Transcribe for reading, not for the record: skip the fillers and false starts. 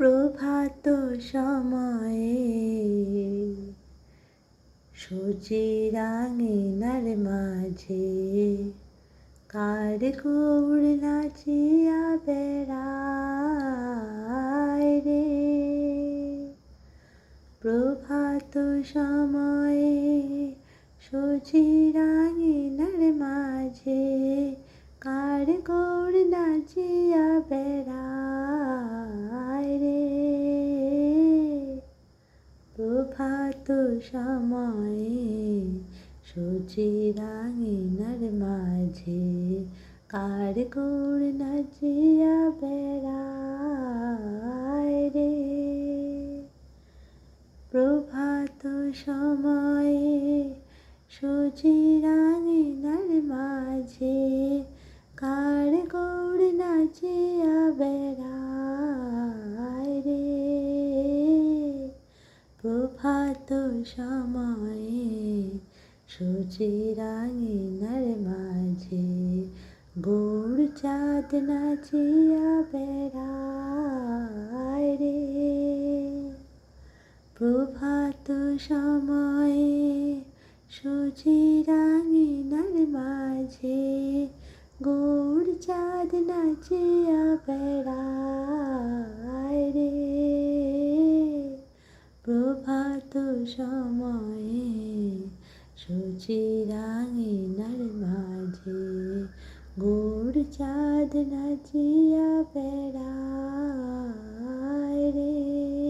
প্রভাত সময়ে সূর্যের আঙিনার মাঝে কার গৌর নাচিয়া বেড়ায় রে। প্রভাত সময়ে সূর্যের আঙিনার মাঝে কার গৌর নাচিয়া বেড়ায় রে। প্রভাত সময়ে সূর্যের আঙিনার মাঝে কার গৌর নাচিয়া বেড়ায় রে। প্রভাত সময়ে সূর্যের আঙিনার মাঝে কার গৌর নাচিয়া বেড়ায় রে। প্রভাত সময়ে সূর্যের আঙিনার মাঝে গৌর চাঁদ নাচিয়া বেড়ায় রে। প্রভাত সময়ে সূর্যের আঙিনার মাঝে গৌর চাঁদ নাচিয়া বেড়ায় রে। প্রভাত সময়ে সূর্যের আঙিনার মাঝে গৌর চাঁদ নাচিয়া বেড়ায় রে।